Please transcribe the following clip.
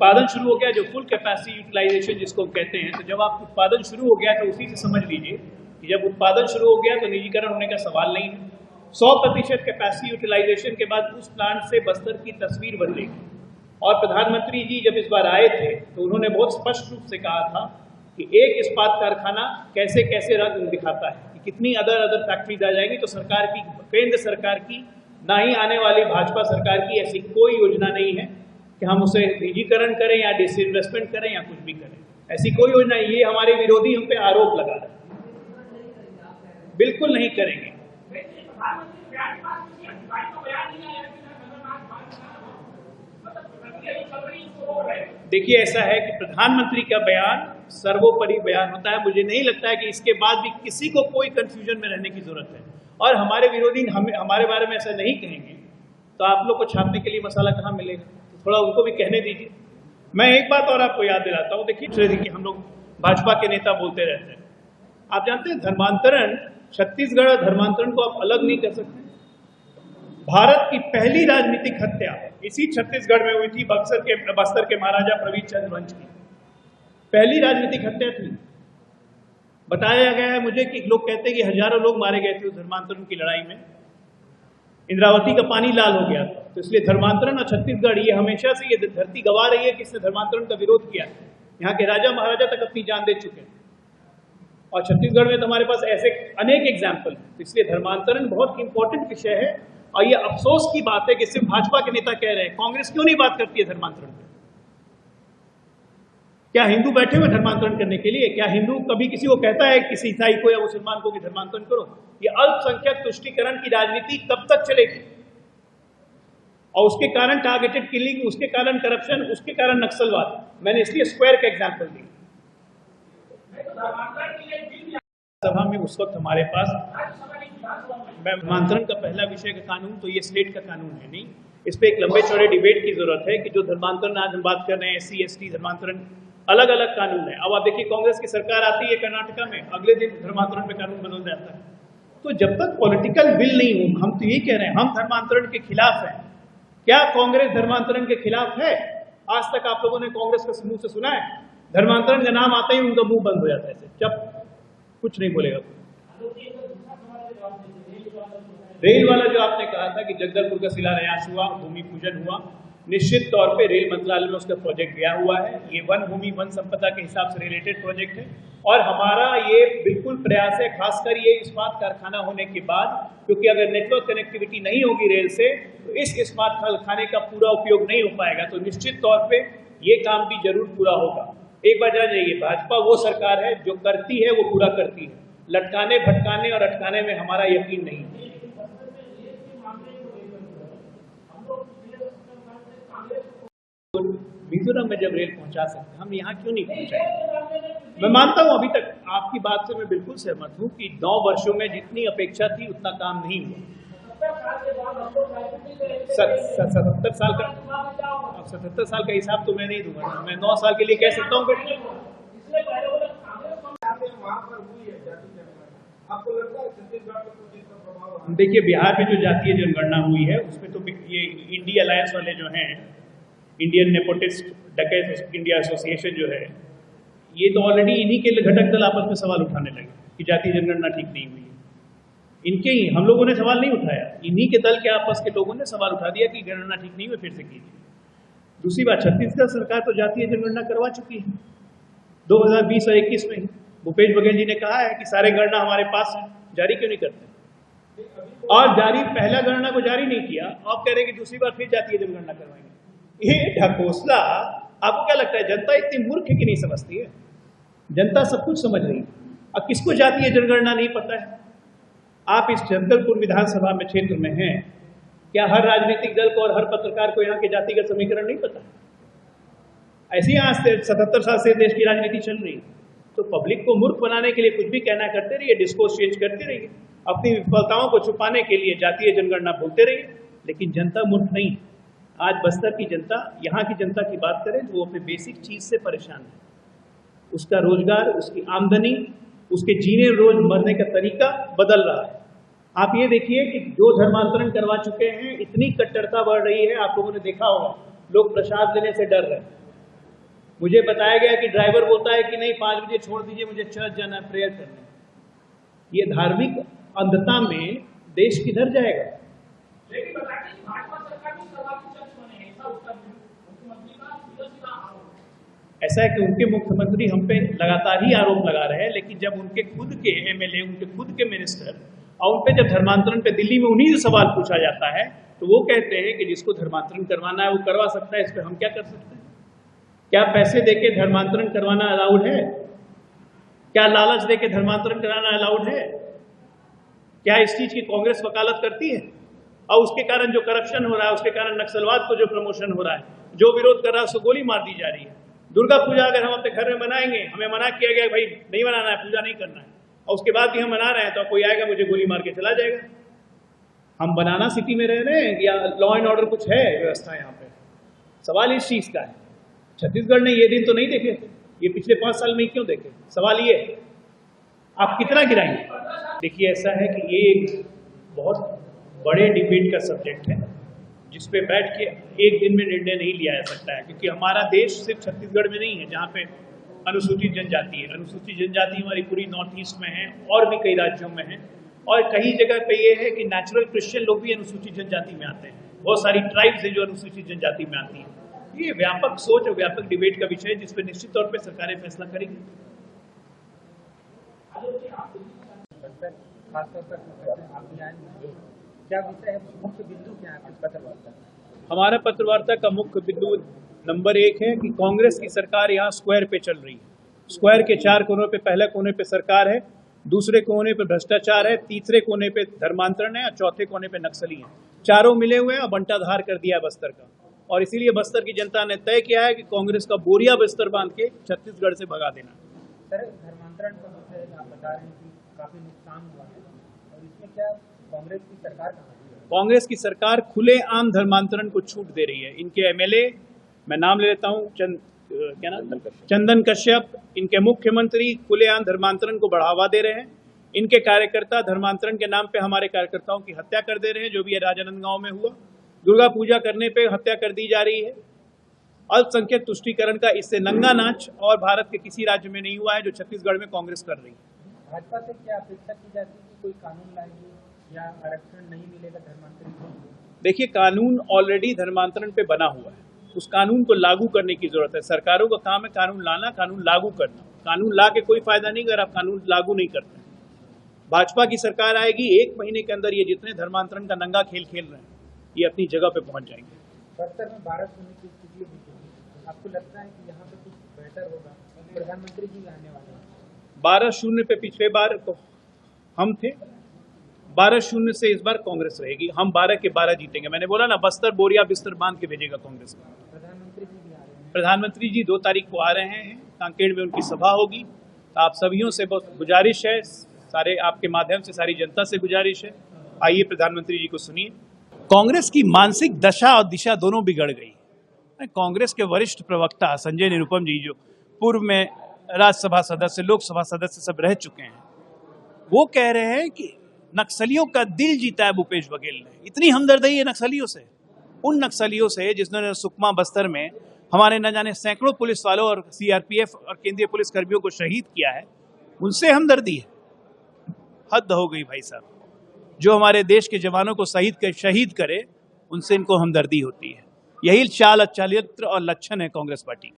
उत्पादन शुरू हो गया, जो फुल कैपेसिटी यूटिलाइजेशन जिसको कहते हैं, तो जब आप उत्पादन शुरू हो गया तो उसी से समझ लीजिए कि जब उत्पादन शुरू हो गया तो निजीकरण होने का सवाल नहीं है। 100% कैपेसिटी यूटिलाइजेशन के बाद उस प्लांट से बस्तर की तस्वीर बदलेगी। और प्रधानमंत्री जी जब इस बार आए थे तो उन्होंने बहुत स्पष्ट रूप से कहा था कि एक इस्पात कारखाना कैसे कैसे रंग दिखाता है, कि कितनी अदर फैक्ट्रीज आ जाएंगी। तो सरकार की, केंद्र सरकार की, ना ही आने वाली भाजपा सरकार की ऐसी कोई योजना नहीं है कि हम उसे निजीकरण करें या डिसइन्वेस्टमेंट करें या कुछ भी करें, ऐसी कोई योजना। ये हमारे विरोधी हम पे आरोप लगा रहे हैं, बिल्कुल नहीं करेंगे। देखिए, ऐसा है कि प्रधानमंत्री का बयान सर्वोपरि बयान होता है। मुझे नहीं लगता है कि इसके बाद भी किसी को कोई कंफ्यूजन में रहने की जरूरत है। और हमारे विरोधी हमारे बारे में ऐसा नहीं कहेंगे तो आप लोग को छापने के लिए मसाला कहाँ मिलेगा? तो थोड़ा उनको भी कहने दीजिए। मैं एक बात और आपको याद दिलाता हूँ। देखिए, हम लोग भाजपा के नेता बोलते रहते हैं, आप जानते हैं धर्मांतरण, छत्तीसगढ़ और धर्मांतरण को आप अलग नहीं कर सकते। भारत की पहली राजनीतिक हत्या इसी छत्तीसगढ़ में हुई थी, बस्तर के महाराजा प्रवीण चंद्र वंश की पहली राजनीतिक हत्या थी। बताया गया है मुझे कि लोग कहते हैं कि हजारों लोग मारे गए थे उस धर्मांतरण की लड़ाई में। इंद्रावती का पानी लाल हो गया था। तो इसलिए धर्मांतरण और छत्तीसगढ़, ये हमेशा से ये धरती गवा रही है कि इसने धर्मांतरण का विरोध किया है। यहाँ के राजा महाराजा तक अपनी जान दे चुके हैं और छत्तीसगढ़ में तो हमारे पास ऐसे अनेक एग्जाम्पल हैं। तो इसलिए धर्मांतरण बहुत इंपॉर्टेंट विषय है। और ये अफसोस की बात है कि सिर्फ भाजपा के नेता कह रहे हैं, कांग्रेस क्यों नहीं बात करती है धर्मांतरण पर? क्या हिंदू बैठे हुए धर्मांतरण करने के लिए? क्या हिंदू कभी किसी को कहता है, किसी ईसाई को या मुसलमान को कि धर्मांतरण करो? ये अल्पसंख्यक तुष्टीकरण की राजनीति कब तक चलेगी? और उसके कारण टारगेटेड किलिंग, उसके कारण करप्शन, उसके कारण नक्सलवाद। मैंने इसलिए स्क्वायर का एग्जाम्पल दिया। सभा में उस वक्त हमारे पास धर्मांतरण का पहला विषय का कानून तो ये स्टेट का कानून है नहीं। इस पर एक लंबे चौड़े डिबेट की जरूरत है कि जो धर्मांतरण आज हम बात कर रहे हैं, SC ST धर्मांतरण, अलग अलग कानून है। अब आप देखिए, कांग्रेस की सरकार आती है कर्नाटका में, अगले दिन धर्मांतरण पे कानून बदल जाता है। तो जब तक पॉलिटिकल विल नहीं हो, हम तो यही कह रहे हैं, हम धर्मांतरण के खिलाफ हैं। क्या कांग्रेस धर्मांतरण के खिलाफ है? आज तक आप लोगों ने कांग्रेस के मुंह से सुना है? धर्मांतरण का नाम आता ही उनका मुंह बंद हो जाता है, जब कुछ नहीं बोलेगा। रेल वाला जो आपने कहा था कि जगदलपुर का शिलान्यास हुआ, भूमि पूजन हुआ, निश्चित तौर पे रेल मंत्रालय में उसका प्रोजेक्ट गया हुआ है। ये वन भूमि वन संपदा के हिसाब से रिलेटेड प्रोजेक्ट है और हमारा ये बिल्कुल प्रयास है, खासकर ये इस्पात कारखाना होने के बाद, क्योंकि अगर नेटवर्क कनेक्टिविटी नहीं होगी रेल से तो इस इस्पात कारखाने का पूरा उपयोग नहीं हो पाएगा। तो निश्चित तौर पे ये काम भी जरूर पूरा होगा। एक बार जान जाइए, भाजपा वो सरकार है जो करती है वो पूरा करती है। लटकाने भटकाने और अटकाने में हमारा यकीन नहीं है। मिजोरम में जब रेल पहुंचा सकते, हम यहाँ क्यों नहीं पहुंचाए? मैं मानता हूं, अभी तक आपकी बात से मैं बिल्कुल सहमत हूं कि 9 वर्षों में जितनी अपेक्षा थी उतना काम नहीं हुआ। 77 साल का, अब 77 साल का हिसाब तो मैं नहीं दूंगा, मैं 9 साल के लिए कह सकता हूँ। देखिए, बिहार में जो जातीय जनगणना हुई है उसमें तो ये इंडिया अलायंस वाले जो हैं, इंडियन नेपोटिस्ट डकैत इंडिया एसोसिएशन जो है, ये तो ऑलरेडी इन्हीं के घटक दल आपस में सवाल उठाने लगे कि जातीय जनगणना ठीक नहीं हुई है। इनके ही, हम लोगों ने सवाल नहीं उठाया, इन्हीं के दल के आपस के लोगों ने सवाल उठा दिया कि गणना ठीक नहीं हुई, फिर से कीजिए। दूसरी बात, छत्तीसगढ़ सरकार तो जातीय जनगणना करवा चुकी है 2020 और 21 में। भूपेश बघेल जी ने कहा है कि सारे गणना हमारे पास है, जारी क्यों नहीं करते? और जारी, पहला गणना को जारी नहीं किया, आप कह रहे हैं कि दूसरी बार फिर जातीय जनगणना करवाएंगे। ये ढकोसला, आपको क्या लगता है जनता इतनी मूर्ख है कि नहीं समझती है? जनता सब कुछ समझ रही है। अब किसको जातीय जनगणना नहीं पता है? आप इस जगदलपुर विधानसभा में क्षेत्र में हैं, क्या हर राजनीतिक दल को और हर पत्रकार को यहाँ के जातिगत समीकरण नहीं पता? ऐसी आज से 77 साल से देश की राजनीति चल रही है। तो पब्लिक को मूर्ख बनाने के लिए कुछ भी कहना करते रहिए, डिस्कोर्स चेंज करते रहिए, अपनी विफलताओं को छुपाने के लिए जातीय जनगणना बोलते रहिए, लेकिन जनता मूर्ख नहीं। आज बस्तर की जनता, यहाँ की जनता की बात करें तो वो अपने बेसिक चीज से परेशान है। उसका रोजगार, उसकी आमदनी, उसके जीने रोज मरने का तरीका बदल रहा है। आप ये देखिए कि जो धर्मांतरण करवा चुके हैं, इतनी कट्टरता बढ़ रही है, आप लोगों ने देखा होगा, लोग प्रसाद लेने से डर रहे हैं। मुझे बताया गया कि ड्राइवर बोलता है कि नहीं 5 बजे छोड़ दीजिए, मुझे चर्च जाना है, प्रेयर करना है। ये धार्मिक अंधता में देश किधर जाएगा? लेकिन बताते हैं भाजपा सरकार में सर्वाधिक चर्च बने हैं, ऐसा उत्तर मुख्यमंत्री का सीधा आरोप। ऐसा है कि उनके मुख्यमंत्री हम पे लगातार ही आरोप लगा रहे हैं, लेकिन जब उनके खुद के एमएलए, उनके खुद के मिनिस्टर और उन पे जब धर्मांतरण पे दिल्ली में उन्हीं से सवाल पूछा जाता है तो वो कहते हैं कि जिसको धर्मांतरण करवाना है वो करवा सकता है, इस पर हम क्या कर सकते हैं? क्या पैसे देके धर्मांतरण करवाना अलाउड है? क्या लालच देके धर्मांतरण कराना अलाउड है? क्या इस चीज की कांग्रेस वकालत करती है? और उसके कारण जो करप्शन हो रहा है, उसके कारण नक्सलवाद को जो प्रमोशन हो रहा है, जो विरोध कर रहा है उसको गोली मार दी जा रही है। दुर्गा पूजा अगर हम अपने घर में मनाएंगे, हमें मना किया गया भाई नहीं मनाना है, पूजा नहीं करना है, और उसके बाद भी हम मना रहे हैं तो कोई आएगा मुझे गोली मार के चला जाएगा। हम बनाना सिटी में रह रहे हैं या लॉ एंड ऑर्डर कुछ है व्यवस्था यहाँ पे? सवाल इस चीज का है। छत्तीसगढ़ ने ये दिन तो नहीं देखे, ये पिछले 5 साल में क्यों देखे? सवाल ये आप कितना गिराएंगे? देखिए ऐसा है कि ये एक बहुत बड़े डिबेट का सब्जेक्ट है जिसपे बैठ के एक दिन में निर्णय नहीं लिया जा सकता है, क्योंकि हमारा देश सिर्फ छत्तीसगढ़ में नहीं है जहाँ पे अनुसूचित जनजाति है। अनुसूचित जनजाति हमारी पूरी नॉर्थ ईस्ट में है और भी कई राज्यों में है, और कई जगह पे ये है कि नेचुरल क्रिश्चियन लोग भी अनुसूचित जनजाति में आते हैं। बहुत सारी ट्राइब्स है जो अनुसूचित जनजाति में आती है। ये व्यापक सोच और व्यापक डिबेट का विषय है जिस पर निश्चित तौर पर सरकारें फैसला करेंगी। क्या विषय है, मुख्य बिंदु क्या है पत्रवार्ता? हमारा पत्रवार्ता का मुख्य बिंदु नंबर 1 है कि कांग्रेस की सरकार यहाँ स्क्वायर पे चल रही है। स्क्वायर के 4 कोनों पे पहले कोने पे सरकार है, दूसरे कोने पे भ्रष्टाचार है, तीसरे कोने पे धर्मांतरण है और चौथे कोने पे नक्सली है। चारों मिले हुए हैं और बंटाधार कर दिया है बस्तर का, और इसीलिए बस्तर की जनता ने तय किया है कि कांग्रेस का बोरिया बिस्तर बांध के छत्तीसगढ़ से भगा देना। सर, धर्मांतरण का विषय आप बता रहे हैं कि काफी नुकसान हुआ है, और इसमें क्या कांग्रेस की सरकार कहाँ है? कांग्रेस की सरकार खुलेआम धर्मांतरण को छूट दे रही है। इनके एमएलए, मैं नाम ले लेता हूँ, चंदन कश्यप, इनके मुख्यमंत्री खुलेआम धर्मांतरण को बढ़ावा दे रहे हैं। इनके कार्यकर्ता धर्मांतरण के नाम पे हमारे कार्यकर्ताओं की हत्या कर दे रहे हैं, जो भी राजानंदगांव में हुआ। दुर्गा पूजा करने पे हत्या कर दी जा रही है। अल्पसंख्यक तुष्टीकरण का इससे नंगा नाच और भारत के किसी राज्य में नहीं हुआ है जो छत्तीसगढ़ में कांग्रेस कर रही है। भाजपा से क्या अपेक्षा की जाती है कि कोई कानून लाएगी या आरक्षण नहीं मिलेगा धर्मांतरण को? देखिए, कानून ऑलरेडी धर्मांतरण पे बना हुआ है, उस कानून को लागू करने की जरूरत है। सरकारों का काम है कानून लाना, कानून लागू करना। कानून ला के कोई फायदा नहीं अगर आप कानून लागू नहीं करते। भाजपा की सरकार आएगी, 1 महीने के अंदर ये जितने धर्मांतरण का नंगा खेल खेल रहे हैं ये अपनी जगह पे पहुंच जाएंगे। बस्तर में 12-0 की स्थिति है, आपको लगता है कि यहाँ पे कुछ बेहतर होगा? प्रधानमंत्री जी आने वाले हैं। 12-0 पे पिछले बार तो हम थे, 12-0 से इस बार कांग्रेस रहेगी। हम 12 के 12 जीतेंगे। मैंने बोला ना, बस्तर बोरिया बिस्तर बांध के भेजेगा कांग्रेस का। प्रधानमंत्री जी भी आ रहे हैं। प्रधानमंत्री जी 2 तारीख को आ रहे हैं, कांकेर में उनकी सभा होगी। आप सभियों से बहुत गुजारिश है, सारे आपके माध्यम से सारी जनता से गुजारिश है, आइए प्रधानमंत्री जी को सुनिए। कांग्रेस की मानसिक दशा और दिशा दोनों बिगड़ गई। कांग्रेस के वरिष्ठ प्रवक्ता संजय निरुपम जी, जो पूर्व में राज्यसभा सदस्य, लोकसभा सदस्य सब रह चुके हैं, वो कह रहे हैं कि नक्सलियों का दिल जीता है भूपेश बघेल ने। इतनी हमदर्दी है नक्सलियों से, उन नक्सलियों से जिन्होंने सुकमा बस्तर में हमारे न जाने सैकड़ों पुलिस वालों और सीआरपीएफ और केंद्रीय पुलिस कर्मियों को शहीद किया है, उनसे हमदर्दी है। हद हो गई भाई साहब। जो हमारे देश के जवानों को शहीद करे, उनसे इनको हमदर्दी होती है। यही चाल, चरित्र और लक्षण है कांग्रेस पार्टी।